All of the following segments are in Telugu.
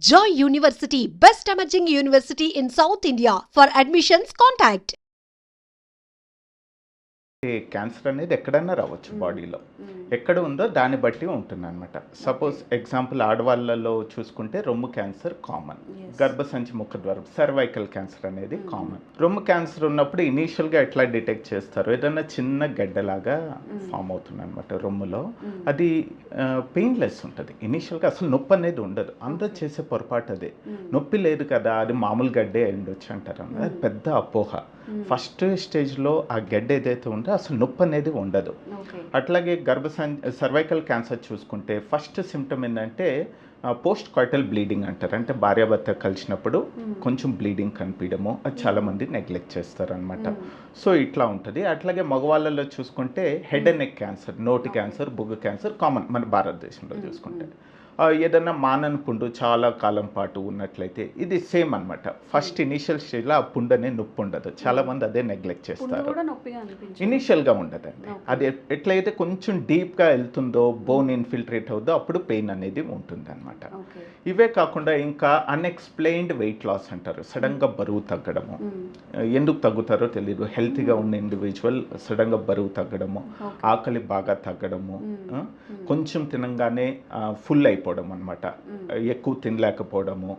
Joy University, best emerging university in South India. For admissions, contact. Cancer అనేది ఎక్కడన్నా రావచ్చు బాడీలో. ఎక్కడ ఉందో దాన్ని బట్టి ఉంటుందన్నమాట. సపోజ్ ఎగ్జాంపుల్ ఆడవాళ్ళలో చూసుకుంటే రొమ్ము క్యాన్సర్ కామన్, గర్భసంచి ముఖద్వారం సర్వైకల్ క్యాన్సర్ అనేది కామన్. రొమ్ము క్యాన్సర్ ఉన్నప్పుడు ఇనీషియల్గా ఎట్లా డిటెక్ట్ చేస్తారు, ఏదైనా చిన్న గడ్డలాగా ఫామ్ అవుతుంది అనమాట రొమ్ములో. అది పెయిన్లెస్ ఉంటుంది ఇనీషియల్గా, అసలు నొప్పి అనేది ఉండదు. అందరూ చేసే పొరపాటు అదే, నొప్పి లేదు కదా అది మామూలు గడ్డే ఉండొచ్చు అంటారు. అది పెద్ద అపోహ. ఫస్ట్ స్టేజ్లో ఆ గడ్డ ఏదైతే ఉందో అసలు నొప్పి అనేది ఉండదు. అట్లాగే సర్వైకల్ క్యాన్సర్ చూసుకుంటే ఫస్ట్ సిమ్టమ్ ఏంటంటే పోస్ట్ కాయిటల్ బ్లీడింగ్ అంటారు. అంటే భార్యాభర్త కలిసినప్పుడు కొంచెం బ్లీడింగ్ కనిపించడము, అది చాలామంది నెగ్లెక్ట్ చేస్తారనమాట. సో ఇట్లా ఉంటుంది. అట్లాగే మగవాళ్ళలో చూసుకుంటే హెడ్ అండ్ నెక్ క్యాన్సర్, నోటి క్యాన్సర్, బుగ్గ క్యాన్సర్ కామన్ మన భారతదేశంలో చూసుకుంటే. ఏదన్నా మానని పుండు చాలా కాలం పాటు ఉన్నట్లయితే ఇది సేమ్ అనమాట. ఫస్ట్ ఇనీషియల్ స్టేజ్లో ఆ పుండు అనే నొప్పి ఉండదు, చాలామంది అదే నెగ్లెక్ట్ చేస్తారు. ఇనీషియల్గా ఉండదండి. అది ఎట్లయితే కొంచెం డీప్గా వెళ్తుందో, బోన్ ఇన్ఫిల్ట్రేట్ అవుతుందో అప్పుడు పెయిన్ అనేది ఉంటుంది అనమాట. ఇవే కాకుండా ఇంకా అన్ఎక్స్ప్లెయిన్డ్ వెయిట్ లాస్ అంటారు. సడన్గా బరువు తగ్గడము, ఎందుకు తగ్గుతారో తెలియదు. హెల్తీగా ఉన్న ఇండివిజువల్ సడన్గా బరువు తగ్గడము, ఆకలి బాగా తగ్గడము, కొంచెం తినంగానే ఫుల్ అయిపోవడం అనమాట, ఎక్కువ తినలేకపోవడము.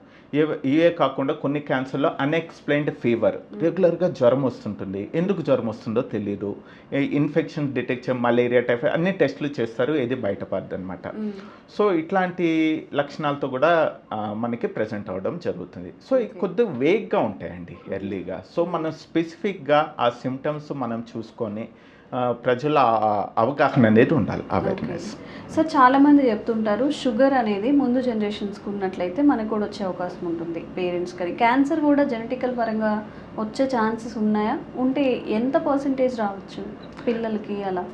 ఇవే కాకుండా కొన్ని క్యాన్సర్లో అన్ఎక్స్ప్లెయిన్డ్ ఫీవర్, రెగ్యులర్గా జ్వరం వస్తుంటుంది, ఎందుకు జ్వరం వస్తుందో తెలియదు. ఇన్ఫెక్షన్ డిటెక్ట్ చేయ మలేరియా, టైఫాయిడ్ అన్ని టెస్టులు చేస్తారు, ఏది బయటపడదు అనమాట. సో ఇట్లాంటి లక్షణాలతో కూడా మనకి ప్రజెంట్ అవ్వడం జరుగుతుంది. సో కొద్దిగా వేగ్గా ఉంటాయండి ఎర్లీగా. సో మనం స్పెసిఫిక్గా ఆ సిమ్టమ్స్ మనం చూసుకొని ప్రజల అవగాహన అనేది ఉండాలి, అవేర్నెస్. సో చాలామంది చెప్తుంటారు షుగర్ అనేది ముందు జనరేషన్స్కి ఉన్నట్లయితే మనకు కూడా వచ్చే అవకాశం ఉంటుంది పేరెంట్స్ కానీ. క్యాన్సర్ కూడా జెనెటికల్ పరంగా వచ్చే ఛాన్సెస్ ఉన్నాయా? ఉంటే ఎంత పర్సెంటేజ్ రావచ్చు పిల్లలకి అలా?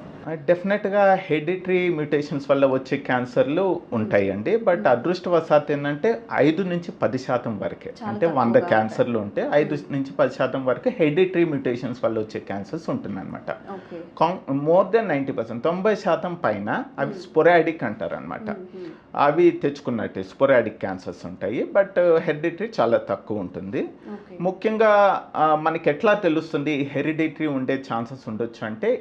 డెఫినెట్గా హెరిడిటరీ మ్యూటేషన్స్ వల్ల వచ్చే క్యాన్సర్లు ఉంటాయండి. బట్ అదృష్టవశాత్తు ఏంటంటే 5-10% వరకే, అంటే 100 క్యాన్సర్లు ఉంటే 5-10% వరకు హెరిడిటరీ మ్యూటేషన్స్ వల్ల వచ్చే క్యాన్సర్స్ ఉంటుందన్నమాట. మోర్ దెన్ 90%, 90% పైన అవి స్పొరాడిక్ అంటారు అనమాట. అవి తెచ్చుకున్నట్టే స్పొరాడిక్ క్యాన్సర్స్ ఉంటాయి. బట్ హెరిడిటరీ చాలా తక్కువ ఉంటుంది. ముఖ్యంగా మనకి ఎట్లా తెలుస్తుంది హెరిడిటరీ ఉండే ఛాన్సెస్ ఉండొచ్చు అంటే,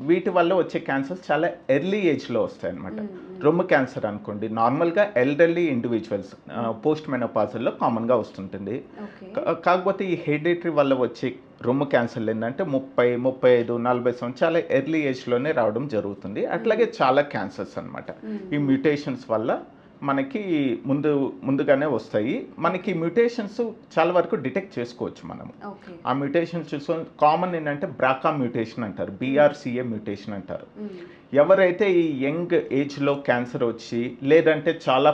వీటి వల్ల వచ్చే క్యాన్సర్స్ చాలా ఎర్లీ ఏజ్లో వస్తాయి అన్నమాట. రొమ్ము క్యాన్సర్ అనుకోండి, నార్మల్గా ఎల్డర్లీ ఇండివిజువల్స్ పోస్ట్ మెనోపాజల్లో కామన్గా వస్తుంటుంది. కాకపోతే ఈ హెరిడిటరీ వల్ల వచ్చే రొమ్ము క్యాన్సర్లు ఏంటంటే 30, 35, 40 సంవత్సరాలు చాలా ఎర్లీ ఏజ్లోనే రావడం జరుగుతుంది. అట్లాగే చాలా క్యాన్సర్స్ అనమాట ఈ మ్యూటేషన్స్ వల్ల మనకి ముందుగానే వస్తాయి. మనకి మ్యూటేషన్స్ చాలా వరకు డిటెక్ట్ చేసుకోవచ్చు మనము. ఆ మ్యూటేషన్స్ చూసుకొని కామన్ ఏంటంటే బ్రాకా మ్యూటేషన్ అంటారు, BRCA మ్యూటేషన్ అంటారు. ఎవరైతే ఈ యంగ్ ఏజ్లో క్యాన్సర్ వచ్చి, లేదంటే చాలా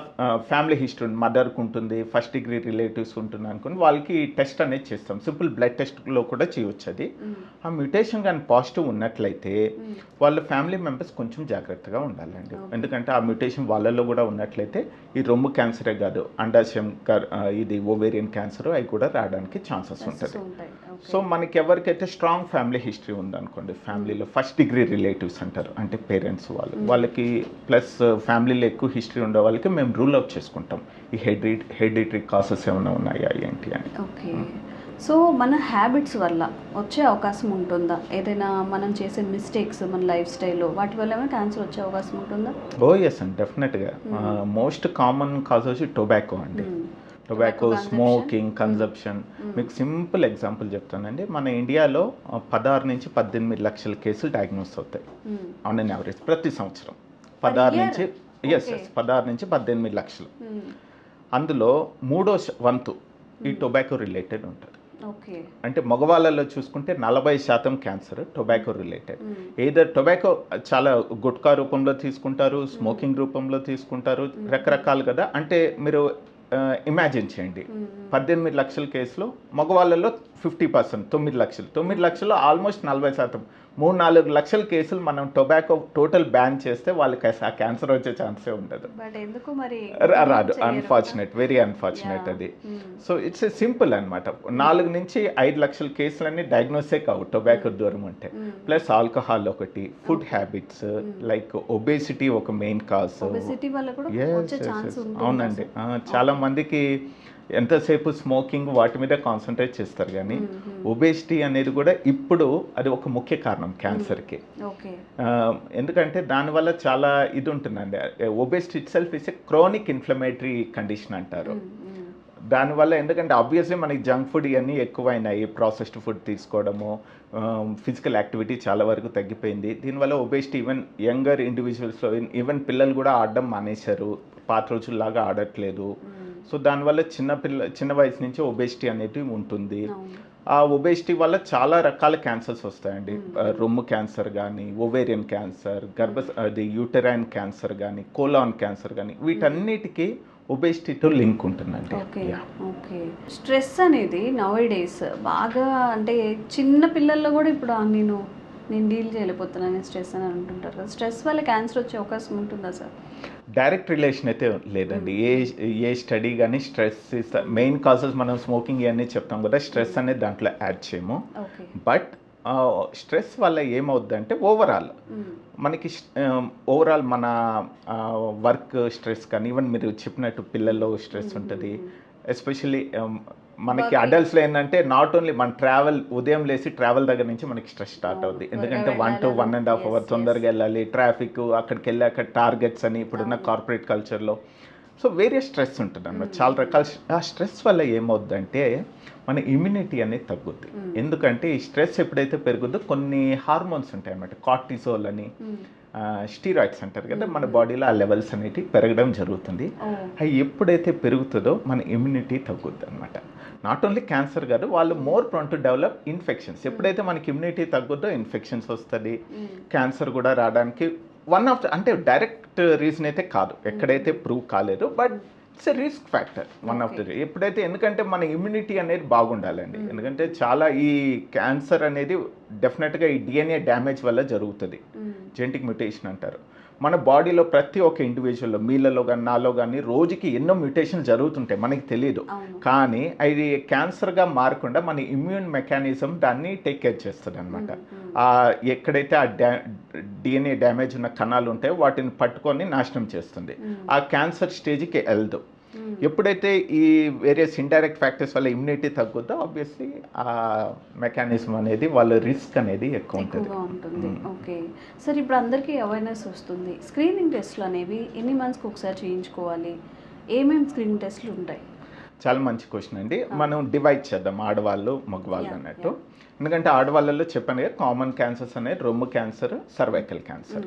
ఫ్యామిలీ హిస్టరీ మదర్కి ఉంటుంది, ఫస్ట్ డిగ్రీ రిలేటివ్స్ ఉంటుంది అనుకుని వాళ్ళకి టెస్ట్ అనేది చేస్తాం. సింపుల్ బ్లడ్ టెస్ట్లో కూడా చేయవచ్చు. అది ఆ మ్యూటేషన్ కానీ పాజిటివ్ ఉన్నట్లయితే వాళ్ళ ఫ్యామిలీ మెంబర్స్ కొంచెం జాగ్రత్తగా ఉండాలండి. ఎందుకంటే ఆ మ్యూటేషన్ వాళ్ళల్లో కూడా ఉన్నట్లయితే ఈ రొమ్ము క్యాన్సరే కాదు, అండాశయం, ఇది ఓవేరియన్ క్యాన్సర్, అవి కూడా రావడానికి ఛాన్సెస్ ఉంటుంది. సో మనకి ఎవరికైతే స్ట్రాంగ్ ఫ్యామిలీ హిస్టరీ ఉందనుకోండి, ఫ్యామిలీలో ఫస్ట్ డిగ్రీ రిలేటివ్స్ అంటారు, అంటే పేరెంట్స్ వాళ్ళకి ప్లస్ ఫ్యామిలీలో ఎక్కువ హిస్టరీ ఉండే వాళ్ళకి మేము రూల్ అవుట్ చేసుకుంటాం ఈ హెరిడిటరీ కాసెస్ ఏమైనా ఉన్నాయా ఏంటి అని. ఓకే. సో మన హ్యాబిట్స్ వల్ల వచ్చే అవకాశం ఉంటుందా? ఏదైనా మనం చేసే మిస్టేక్స్ మన లైఫ్ స్టైల్లో వాటి వల్ల ఏమైనా క్యాన్సర్ వచ్చే అవకాశం ఉంటుందా? ఎస్ అండి, డెఫినెట్గా. మోస్ట్ కామన్ కాజ్ వచ్చి టొబాకో అండి. Tobacco, smoking, consumption. మీకు సింపుల్ ఎగ్జాంపుల్ చెప్తానండి. మన ఇండియాలో 16-18 లక్షల కేసులు డయాగ్నోస్ అవుతాయి ఆన్ అన్ యావరేజ్ ప్రతి సంవత్సరం. 16-18 లక్షలు. అందులో 3వ వంతు ఈ టొబాకో రిలేటెడ్ ఉంటుంది. అంటే మగవాళ్ళలో చూసుకుంటే 40% cancer tobacco related. Either tobacco చాలా గుట్కా రూపంలో తీసుకుంటారు, స్మోకింగ్ రూపంలో తీసుకుంటారు, రకరకాలు కదా. అంటే మీరు ఇమాజిన్ చేయండి, 18 లక్షల కేసులో మగవాళ్ళలో 50%, 9 లక్షలు. 9 లక్షల్లో ఆల్మోస్ట్ 40%, 3-4 లక్షల కేసులు మనం టొబాకో టోటల్ బ్యాన్ చేస్తే వాళ్ళకి ఆ క్యాన్సర్ వచ్చే ఛాన్సే ఉండదు. బట్ ఎందుకు మరి రాదు, అన్ఫార్చునేట్, వెరీ అన్ఫార్చునేట్ అది. సో ఇట్స్ సింపుల్ అనమాట. 4 నుంచి 5 లక్షల కేసులన్నీ డయాగ్నోసే కావు టొబాకో దూరం ఉంటే. ప్లస్ ఆల్కహాల్ ఒకటి, ఫుడ్ హ్యాబిట్స్ లైక్ ఒబేసిటీ ఒక మెయిన్ కాజ్. అవునండి, చాలా మందికి ఎంతసేపు స్మోకింగ్ వాటి మీద కాన్సన్ట్రేట్ చేస్తారు, కానీ ఒబేసిటీ అనేది కూడా ఇప్పుడు అది ఒక ముఖ్య కారణం క్యాన్సర్కి. ఎందుకంటే దానివల్ల చాలా ఇది ఉంటుందండి. Obesity it self is a chronic inflammatory condition అంటారు. దానివల్ల ఎందుకంటే ఆబ్వియస్లీ మనకి జంక్ ఫుడ్ ఇవన్నీ ఎక్కువైనాయి, ప్రాసెస్డ్ ఫుడ్ తీసుకోవడము, ఫిజికల్ యాక్టివిటీ చాలా వరకు తగ్గిపోయింది. దీనివల్ల ఒబేసిటీ ఈవెన్ యంగర్ ఇండివిజువల్స్లో ఈవెన్ పిల్లలు కూడా ఆడడం మానేశారు, పాత రోజుల్లాగా ఆడట్లేదు. సో దానివల్ల చిన్న వయసు నుంచి ఒబేసిటీ అనేది ఉంటుంది. ఆ ఒబేసిటీ వల్ల చాలా రకాల క్యాన్సర్స్ వస్తాయండి. రొమ్ము క్యాన్సర్ కానీ, ఓవేరియన్ క్యాన్సర్, అది యూటరైన్ క్యాన్సర్ కానీ, కోలాన్ క్యాన్సర్ కానీ, వీటన్నిటికీ ఒబేసిటీతో లింక్ ఉంటుందండి. ఓకే. స్ట్రెస్ అనేది నౌ-ఏ-డేస్ బాగా, అంటే చిన్న పిల్లల్లో కూడా ఇప్పుడు నేను డీల్ చేయలేకపోతున్నాను స్ట్రెస్ అని అంటుంటారు కదా. స్ట్రెస్ వల్ల క్యాన్సర్ వచ్చే అవకాశం ఉంటుందా సార్? డైరెక్ట్ రిలేషన్ అయితే లేదండి. ఏ స్టడీ కానీ స్ట్రెస్ మెయిన్ కాజెస్ మనం స్మోకింగ్ ఇవన్నీ చెప్తాం కదా, స్ట్రెస్ అనేది దాంట్లో యాడ్ చేయము. బట్ స్ట్రెస్ వల్ల ఏమవుద్దంటే మనకి ఓవరాల్ మన వర్క్ స్ట్రెస్ కానీ, ఈవెన్ మీరు చెప్పినట్టు పిల్లల్లో స్ట్రెస్ ఉంటుంది. ఎస్పెషల్లీ మనకి అడల్ట్స్లో ఏంటంటే నాట్ ఓన్లీ మన ట్రావెల్, ఉదయం లేసి ట్రావెల్ దగ్గర నుంచి మనకి స్ట్రెస్ స్టార్ట్ అవుద్ది. ఎందుకంటే 1 to 1.5 hours తొందరగా వెళ్ళాలి, ట్రాఫిక్, అక్కడికి వెళ్ళి అక్కడ టార్గెట్స్ అని ఇప్పుడున్న కార్పొరేట్ కల్చర్లో. సో వేరే స్ట్రెస్ ఉంటుంది అన్నమాట, చాలా రకాల. ఆ స్ట్రెస్ వల్ల ఏమవుద్దంటే మన ఇమ్యూనిటీ అనేది తగ్గుద్ది. ఎందుకంటే ఈ స్ట్రెస్ ఎప్పుడైతే పెరుగుద్దో కొన్ని హార్మోన్స్ ఉంటాయి అన్నమాట, కార్టిసోల్ అని, స్టీరాయిడ్స్ అంటారు కదా, మన బాడీలో ఆ లెవెల్స్ అనేవి పెరగడం జరుగుతుంది. అవి ఎప్పుడైతే పెరుగుతుందో మన ఇమ్యూనిటీ తగ్గుద్ది అనమాట. నాట్ ఓన్లీ క్యాన్సర్ కాదు, వాళ్ళు more prone to develop infections. ఎప్పుడైతే మనకి ఇమ్యూనిటీ తగ్గుద్దో ఇన్ఫెక్షన్స్ వస్తుంది, క్యాన్సర్ కూడా రావడానికి వన్ ఆఫ్ అంటే డైరెక్ట్ రీజన్ అయితే కాదు, ఎక్కడైతే ప్రూవ్ కాలేదు, but it's a risk factor, one of the. ఎప్పుడైతే, ఎందుకంటే మన ఇమ్యూనిటీ అనేది బాగుండాలండి. ఎందుకంటే చాలా ఈ క్యాన్సర్ అనేది డెఫినెట్గా ఈ డిఎన్ఏ డ్యామేజ్ వల్ల జరుగుతుంది, జెనెటిక్ మ్యూటేషన్ అంటారు. మన బాడీలో ప్రతి ఒక్క ఇండివిజువల్లో, మీలలో కానీ నాలో కానీ రోజుకి ఎన్నో మ్యూటేషన్ జరుగుతుంటాయి, మనకి తెలియదు. కానీ అది క్యాన్సర్గా మారకుండా మన ఇమ్యూన్ మెకానిజం దాన్ని టేక్ కేర్ చేస్తుంది అనమాట. ఎక్కడైతే ఆ డిఎన్ఏ డ్యామేజ్ ఉన్న కణాలు ఉంటాయో వాటిని పట్టుకొని నాశనం చేస్తుంది, ఆ క్యాన్సర్ స్టేజ్కి వెళ్దు. ఎప్పుడైతే ఈ వేరియస్ ఇండైరెక్ట్ ఫ్యాక్టర్స్ వల్ల ఇమ్యూనిటీ తగ్గుద్దో ఆబ్వియస్లీ ఆ మెకానిజం అనేది వాళ్ళ రిస్క్ అనేది ఎక్కువ ఉంటుంది. ఓకే సార్, ఇప్పుడు అందరికీ అవేర్నెస్ వస్తుంది. స్క్రీనింగ్ టెస్ట్లు అనేవి ఎన్ని మంత్స్కి ఒకసారి చేయించుకోవాలి? ఏమేమి స్క్రీనింగ్ టెస్ట్లు ఉంటాయి? చాలా మంచి క్వశ్చన్ అండి. మనం డివైడ్ చేద్దాం ఆడవాళ్ళు మగవాళ్ళు అన్నట్టు. ఎందుకంటే ఆడవాళ్ళలో చెప్పాను కదా, కామన్ క్యాన్సర్స్ అనేది రొమ్ము క్యాన్సర్, సర్వైకల్ క్యాన్సర్.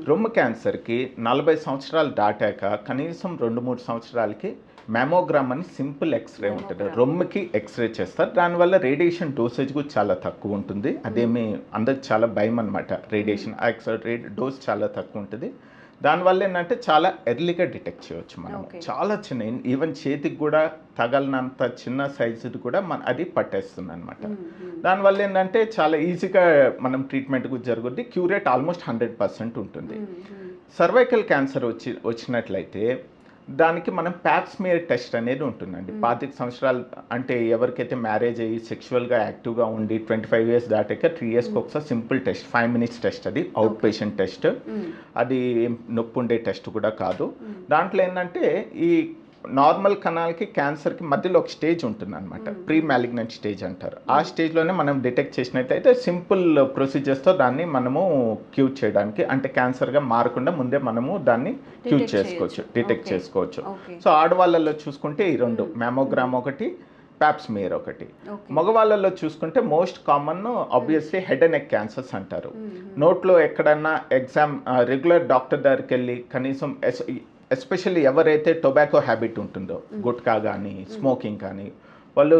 రొమ్ము క్యాన్సర్కి 40 సంవత్సరాలు దాటాక కనీసం 2-3 సంవత్సరాలకి మ్యామోగ్రామ్ అని సింపుల్ ఎక్స్రే ఉంటుంది, రొమ్ముకి ఎక్స్రే చేస్తారు. దానివల్ల రేడియేషన్ డోసేజ్ కూడా చాలా తక్కువ ఉంటుంది. అదేమి అందరికి చాలా భయం అనమాట, రేడియేషన్ డోస్ చాలా తక్కువ ఉంటుంది. దానివల్ల ఏంటంటే చాలా ఎర్లీగా డిటెక్ట్ చేయవచ్చు మనం. చాలా చిన్న, ఈవెన్ చేతికి కూడా తగలనంత చిన్న సైజుది కూడా అది పట్టేస్తుంది అనమాట. దానివల్ల ఏంటంటే చాలా ఈజీగా మనం ట్రీట్మెంట్ కూడా జరుగుద్ది, క్యూర్ రేట్ ఆల్మోస్ట్ 100% ఉంటుంది. సర్వైకల్ క్యాన్సర్ వచ్చినట్లయితే దానికి మనం ప్యాప్స్మియర్ టెస్ట్ అనేది ఉంటుందండి. 25 సంవత్సరాలు అంటే ఎవరికైతే మ్యారేజ్ అయ్యి సెక్షువల్గా యాక్టివ్గా ఉండి 25 years దాటాక 3 yearsకి ఒకసారి సింపుల్ టెస్ట్, 5 minutes టెస్ట్, అది అవుట్ పేషెంట్ టెస్ట్. అది నొప్పి ఉండే టెస్ట్ కూడా కాదు. దాంట్లో ఏంటంటే ఈ నార్మల్ కణాలకి క్యాన్సర్కి మధ్యలో ఒక స్టేజ్ ఉంటుంది అనమాట, ప్రీ మ్యాలిగ్నెంట్ స్టేజ్ అంటారు. ఆ స్టేజ్లోనే మనం డిటెక్ట్ చేసినట్లయితే సింపుల్ ప్రొసీజర్స్తో దాన్ని మనము క్యూర్ చేయడానికి, అంటే క్యాన్సర్గా మారకుండా ముందే మనము దాన్ని క్యూర్ చేసుకోవచ్చు, డిటెక్ట్ చేసుకోవచ్చు. సో ఆడవాళ్ళలో చూసుకుంటే ఈ 2, మ్యామోగ్రామ్ ఒకటి, ప్యాప్స్మియర్ ఒకటి. మగవాళ్ళలో చూసుకుంటే most common obviously head and neck cancers అంటారు. నోట్లో ఎక్కడన్నా రెగ్యులర్ డాక్టర్ దగ్గరికి వెళ్ళి కనీసం ఎస్పెషల్లీ ఎవరైతే టొబాకో హ్యాబిట్ ఉంటుందో, గుట్కా కానీ స్మోకింగ్ కానీ, వాళ్ళు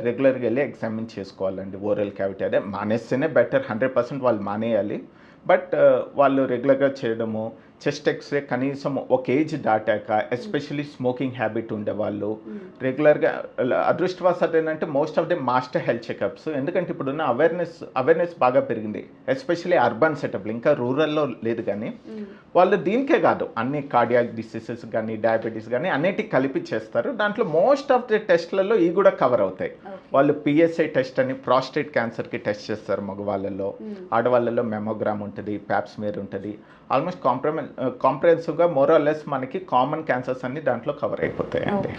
రెగ్యులర్గా వెళ్ళి ఎగ్జామిన్ చేసుకోవాలండి. ఓరల్ క్యావిటీ అదే మానేస్తేనే బెటర్, 100% వాళ్ళు మానేయాలి. బట్ వాళ్ళు రెగ్యులర్గా చేయడము, చెస్ట్ ఎక్స్రే కనీసం ఒక ఏజ్ దాటాక, ఎస్పెషల్లీ స్మోకింగ్ హ్యాబిట్ ఉండేవాళ్ళు రెగ్యులర్గా, అదృష్టవశాత్తు ఏంటంటే most of the master health checkups, ఎందుకంటే ఇప్పుడున్న అవేర్నెస్ బాగా పెరిగింది, ఎస్పెషల్లీ అర్బన్ సెటప్లు, ఇంకా రూరల్లో లేదు. కానీ వాళ్ళు దీనికే కాదు, అన్ని కార్డియాక్ డిసీజెస్ కానీ డయాబెటీస్ కానీ అన్నిటికి కలిపి చేస్తారు. దాంట్లో మోస్ట్ ఆఫ్ ది టెస్ట్లలో ఇవి కూడా కవర్ అవుతాయి. వాళ్ళు పిఎస్ఐ టెస్ట్ అని ప్రాస్టేట్ క్యాన్సర్కి టెస్ట్ చేస్తారు మగవాళ్ళలో, ఆడవాళ్ళలో మెమోగ్రామ్ ఉంటుంది, ప్యాప్స్మియర్ ఉంటుంది. ఆల్మోస్ట్ కాంప్రహెన్సివ్గా మోర్ ఆర్ లెస్ మనకి కామన్ క్యాన్సర్స్ అన్ని దాంట్లో కవర్ అయిపోతాయి అండి.